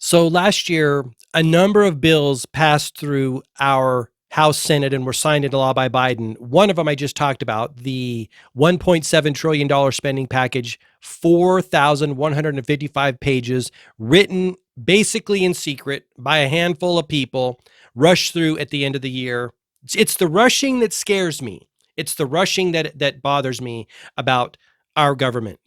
So last year, a number of bills passed through our House, Senate, and were signed into law by Biden. One of them I just talked about, the $1.7 trillion spending package, 4,155 pages, written basically in secret by a handful of people, rushed through at the end of the year. It's the rushing that scares me. It's the rushing that bothers me about our government,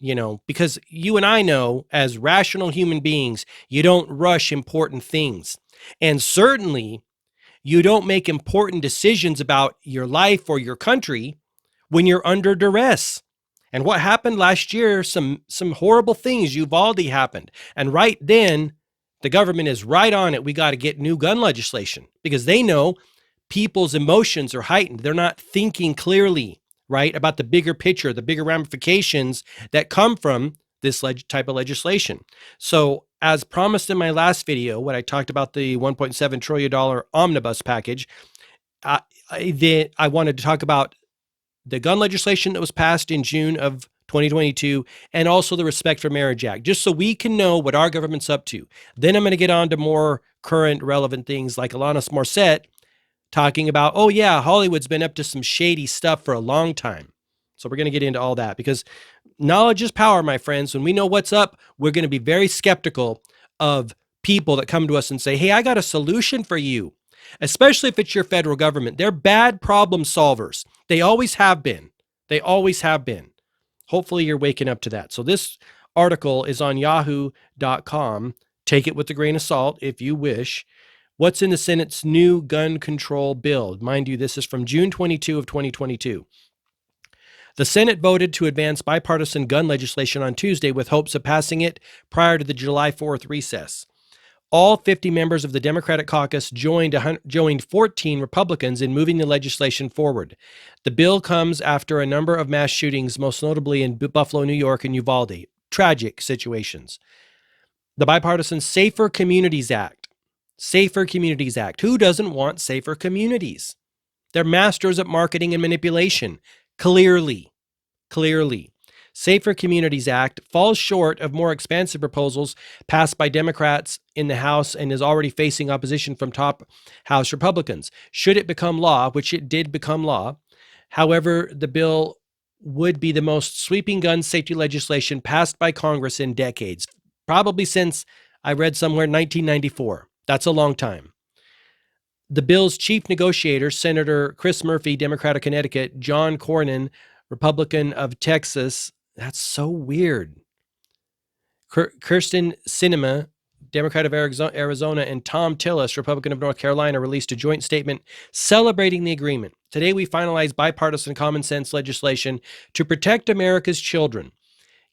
because you and I know as rational human beings, you don't rush important things. And certainly, you don't make important decisions about your life or your country when you're under duress. And what happened last year, some horrible things, Uvalde happened. And right then, the government is right on it. We got to get new gun legislation because they know people's emotions are heightened. They're not thinking clearly, right, about the bigger picture, the bigger ramifications that come from this type of legislation. So as promised in my last video, when I talked about the $1.7 trillion omnibus package, I wanted to talk about the gun legislation that was passed in June of 2022, and also the Respect for Marriage Act, just so we can know what our government's up to. Then I'm going to get on to more current relevant things like Alanis Morissette talking about, oh yeah, Hollywood's been up to some shady stuff for a long time. So we're going to get into all that because knowledge is power, my friends. When we know what's up, we're going to be very skeptical of people that come to us and say, hey, I got a solution for you, especially if it's your federal government. They're bad problem solvers. They always have been. They always have been. Hopefully you're waking up to that. So this article is on yahoo.com. Take it with a grain of salt if you wish. What's in the Senate's new gun control bill? Mind you, this is from June 22 of 2022. The Senate voted to advance bipartisan gun legislation on Tuesday with hopes of passing it prior to the July 4th recess. All 50 members of the Democratic caucus joined 14 Republicans in moving the legislation forward. The bill comes after a number of mass shootings, most notably in Buffalo, New York, and Uvalde. Tragic situations. The bipartisan Safer Communities Act. Safer Communities Act. Who doesn't want safer communities? They're masters at marketing and manipulation. Clearly. Safer Communities Act falls short of more expansive proposals passed by Democrats in the House and is already facing opposition from top House Republicans. Should it become law, which it did become law, however, the bill would be the most sweeping gun safety legislation passed by Congress in decades, probably since, I read somewhere, 1994. That's a long time. The bill's chief negotiator, Senator Chris Murphy, Democrat of Connecticut, John Cornyn, Republican of Texas. That's so weird. Kirsten Sinema, Democrat of Arizona, and Tom Tillis, Republican of North Carolina, released a joint statement celebrating the agreement. Today, we finalized bipartisan common sense legislation to protect America's children,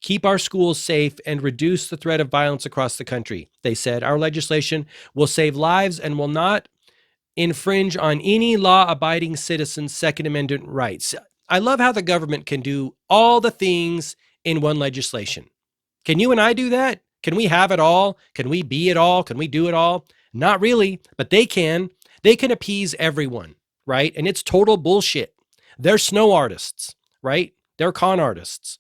keep our schools safe, and reduce the threat of violence across the country. They said, our legislation will save lives and will not infringe on any law-abiding citizen's Second Amendment rights. I love how the government can do all the things in one legislation. Can you and I do that? Can we have it all? Can we be it all? Can we do it all? Not really, but they can. They can appease everyone, right? And it's total bullshit. They're snow artists, right? They're con artists.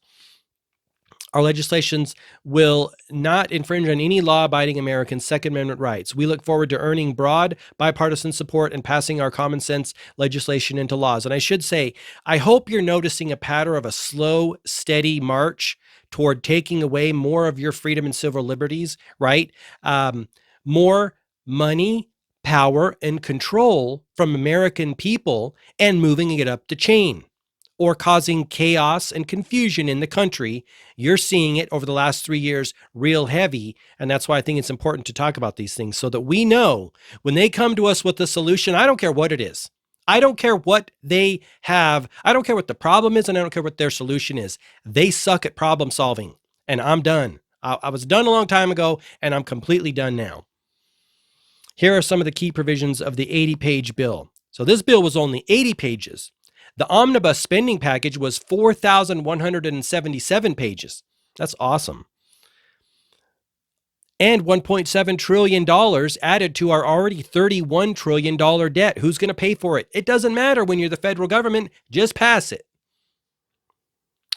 Our legislations will not infringe on any law-abiding American Second Amendment rights. We look forward to earning broad bipartisan support and passing our common sense legislation into laws. And I should say, I hope you're noticing a pattern of a slow, steady march toward taking away more of your freedom and civil liberties, right? More money, power, and control from American people and moving it up the chain, or causing chaos and confusion in the country. You're seeing it over the last 3 years real heavy. And that's why I think it's important to talk about these things so that we know when they come to us with a solution, I don't care what it is. I don't care what they have. I don't care what the problem is, and I don't care what their solution is. They suck at problem solving, and I'm done. I was done a long time ago, and I'm completely done now. Here are some of the key provisions of the 80-page bill. So this bill was only 80 pages. The omnibus spending package was 4,177 pages. That's awesome. And $1.7 trillion added to our already $31 trillion debt. Who's going to pay for it? It doesn't matter when you're the federal government. Just pass it.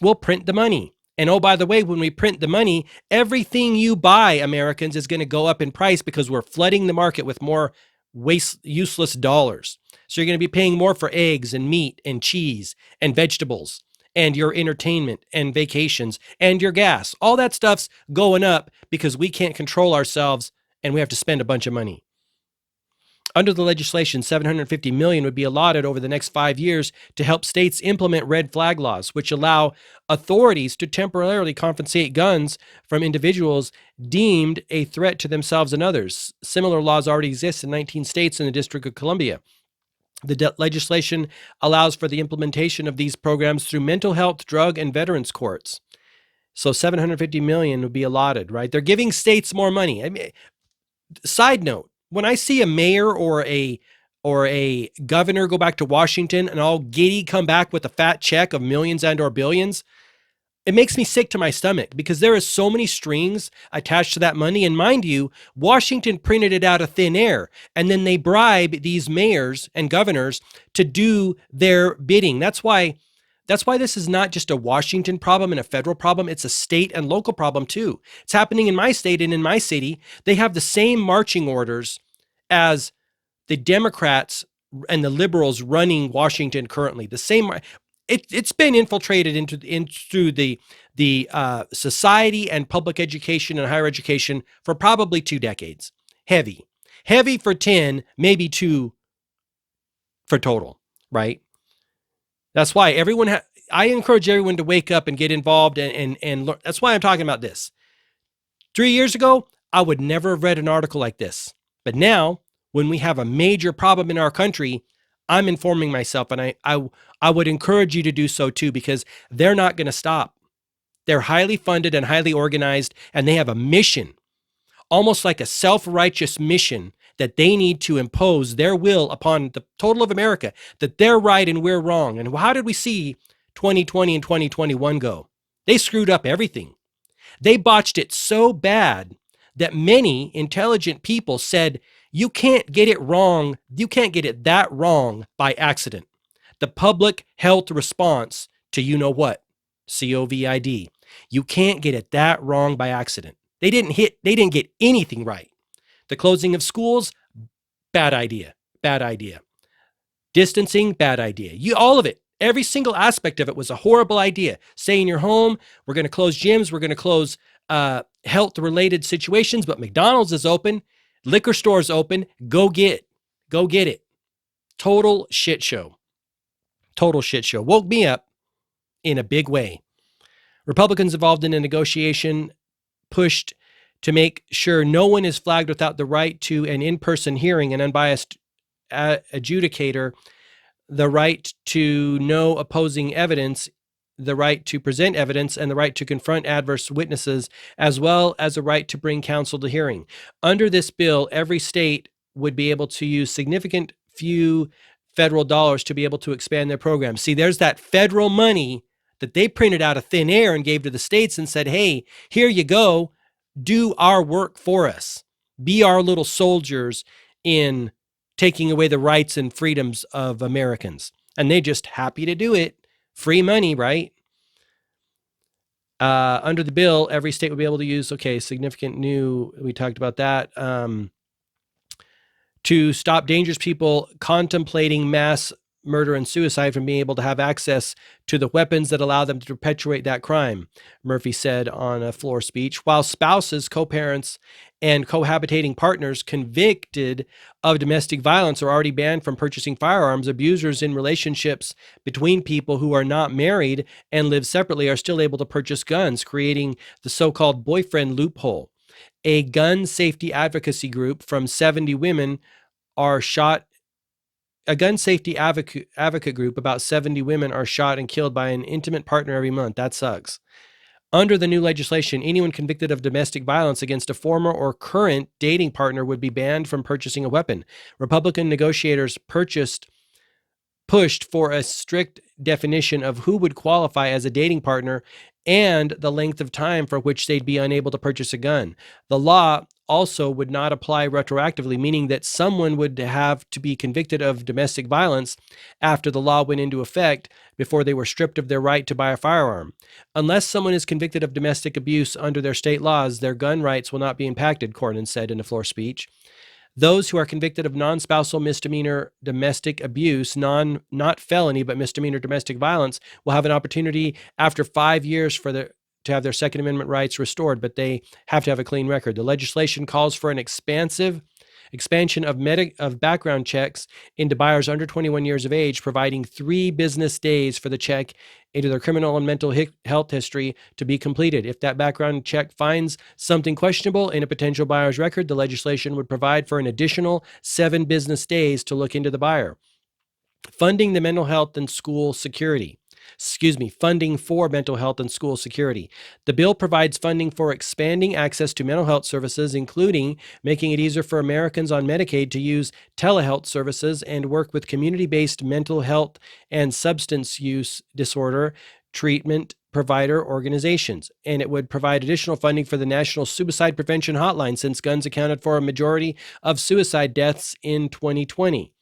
We'll print the money. And oh, by the way, when we print the money, everything you buy, Americans, is going to go up in price because we're flooding the market with more useless dollars. So you're going to be paying more for eggs and meat and cheese and vegetables and your entertainment and vacations and your gas. All that stuff's going up because we can't control ourselves and we have to spend a bunch of money. Under the legislation, $750 million would be allotted over the next 5 years to help states implement red flag laws, which allow authorities to temporarily confiscate guns from individuals deemed a threat to themselves and others. Similar laws already exist in 19 states and the District of Columbia. The legislation allows for the implementation of these programs through mental health, drug, and veterans courts. So $750 million would be allotted, right? They're giving states more money. I mean, side note, when I see a mayor or a governor go back to Washington and all giddy come back with a fat check of millions and or billions, it makes me sick to my stomach because there is so many strings attached to that money. And mind you, Washington printed it out of thin air, and then they bribe these mayors and governors to do their bidding. That's why this is not just a Washington problem and a federal problem. It's a state and local problem too. It's happening in my state and in my city. They have the same marching orders as the Democrats and the liberals running Washington currently. The same. It's been infiltrated into the society and public education and higher education for probably 2 decades. Heavy for 10, maybe 2 for total, right? That's why I encourage everyone to wake up and get involved and learn. That's why I'm talking about this. 3 years ago, I would never have read an article like this. But now, when we have a major problem in our country, I'm informing myself, and I would encourage you to do so too, because they're not going to stop. They're highly funded and highly organized, and they have a mission, almost like a self-righteous mission, that they need to impose their will upon the total of America, that they're right and we're wrong. And how did we see 2020 and 2021 go? They screwed up everything. They botched it so bad that many intelligent people said, you can't get it wrong. You can't get it that wrong by accident. The public health response to you know what, COVID. You can't get it that wrong by accident. They didn't get anything right. The closing of schools, bad idea. Distancing, bad idea. All of it, every single aspect of it was a horrible idea. Stay in your home. We're going to close gyms. We're going to close health-related situations, but McDonald's is open. Liquor stores open. Go get it. Total shit show. Woke me up in a big way. Republicans involved in a negotiation pushed to make sure no one is flagged without the right to an in-person hearing, an unbiased adjudicator, the right to no opposing evidence, the right to present evidence, and the right to confront adverse witnesses, as well as a right to bring counsel to hearing. Under this bill, every state would be able to use significant few federal dollars to be able to expand their programs. See, there's that federal money that they printed out of thin air and gave to the states and said, hey, here you go, do our work for us. Be our little soldiers in taking away the rights and freedoms of Americans. And they're just happy to do it. Free money, right? Under the bill, every state would be able to use, significant new, we talked about that, to stop dangerous people contemplating mass murder and suicide from being able to have access to the weapons that allow them to perpetuate that crime, Murphy said on a floor speech. While spouses, co-parents, and cohabitating partners convicted of domestic violence are already banned from purchasing firearms, abusers in relationships between people who are not married and live separately are still able to purchase guns, creating the so-called boyfriend loophole. A gun safety advocacy group from 70 women are shot. A gun safety advocate group, about 70 women are shot and killed by an intimate partner every month. That sucks. Under the new legislation, anyone convicted of domestic violence against a former or current dating partner would be banned from purchasing a weapon. Republican negotiators pushed for a strict definition of who would qualify as a dating partner and the length of time for which they'd be unable to purchase a gun. The law also would not apply retroactively, meaning that someone would have to be convicted of domestic violence after the law went into effect before they were stripped of their right to buy a firearm. Unless someone is convicted of domestic abuse under their state laws, their gun rights will not be impacted, Cornyn said in a floor speech. Those who are convicted of non-spousal misdemeanor domestic abuse, not felony, but misdemeanor domestic violence, will have an opportunity after 5 years to have their Second Amendment rights restored, but they have to have a clean record. The legislation calls for an expansion of background checks into buyers under 21 years of age, providing 3 business days for the check into their criminal and mental health history to be completed. If that background check finds something questionable in a potential buyer's record, the legislation would provide for an additional 7 business days to look into the buyer. Funding for mental health and school security. The bill provides funding for expanding access to mental health services, including making it easier for Americans on Medicaid to use telehealth services and work with community-based mental health and substance use disorder treatment provider organizations. And it would provide additional funding for the National Suicide Prevention Hotline, since guns accounted for a majority of suicide deaths in 2020.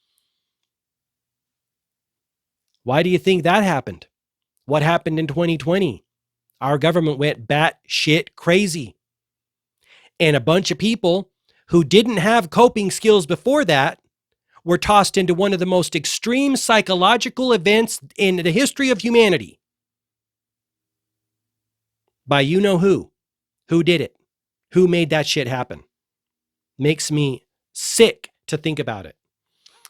Why do you think that happened? What happened in 2020? Our government went batshit crazy. And a bunch of people who didn't have coping skills before that were tossed into one of the most extreme psychological events in the history of humanity. By you know who. Who did it? Who made that shit happen? Makes me sick to think about it.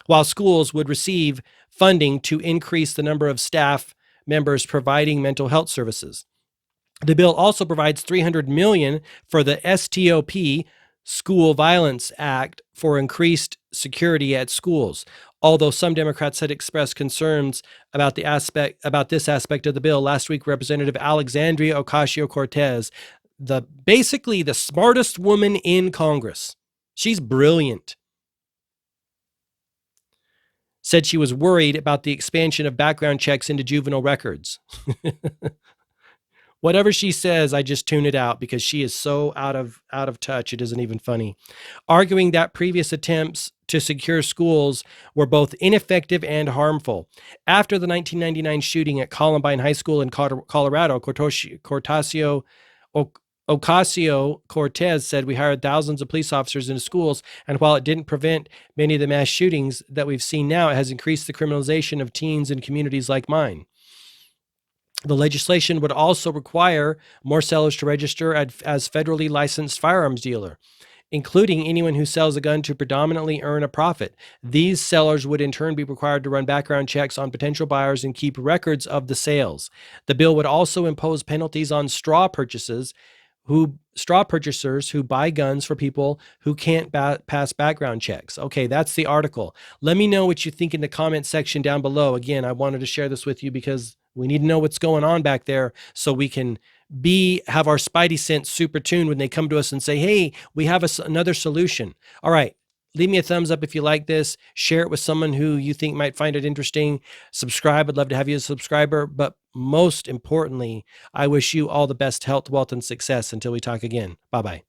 While schools would receive funding to increase the number of staff members providing mental health services. The bill also provides $300 million for the STOP, School Violence Act, for increased security at schools. Although some Democrats had expressed concerns about this aspect of the bill, last week Representative Alexandria Ocasio-Cortez, basically the smartest woman in Congress, she's brilliant, said she was worried about the expansion of background checks into juvenile records. Whatever she says, I just tune it out because she is so out of touch. It isn't even funny. Arguing that previous attempts to secure schools were both ineffective and harmful. After the 1999 shooting at Columbine High School in Colorado, Ocasio-Cortez said, "We hired thousands of police officers into schools, and while it didn't prevent many of the mass shootings that we've seen now, it has increased the criminalization of teens in communities like mine." The legislation would also require more sellers to register as federally licensed firearms dealer, including anyone who sells a gun to predominantly earn a profit. These sellers would in turn be required to run background checks on potential buyers and keep records of the sales. The bill would also impose penalties on straw purchasers who buy guns for people who can't pass background checks. Okay, that's the article. Let me know what you think in the comment section down below. Again, I wanted to share this with you because we need to know what's going on back there so we can have our spidey sense super tuned when they come to us and say, hey, we have another solution. All right. Leave me a thumbs up if you like this. Share it with someone who you think might find it interesting. Subscribe. I'd love to have you as a subscriber. But most importantly, I wish you all the best health, wealth, and success until we talk again. Bye-bye.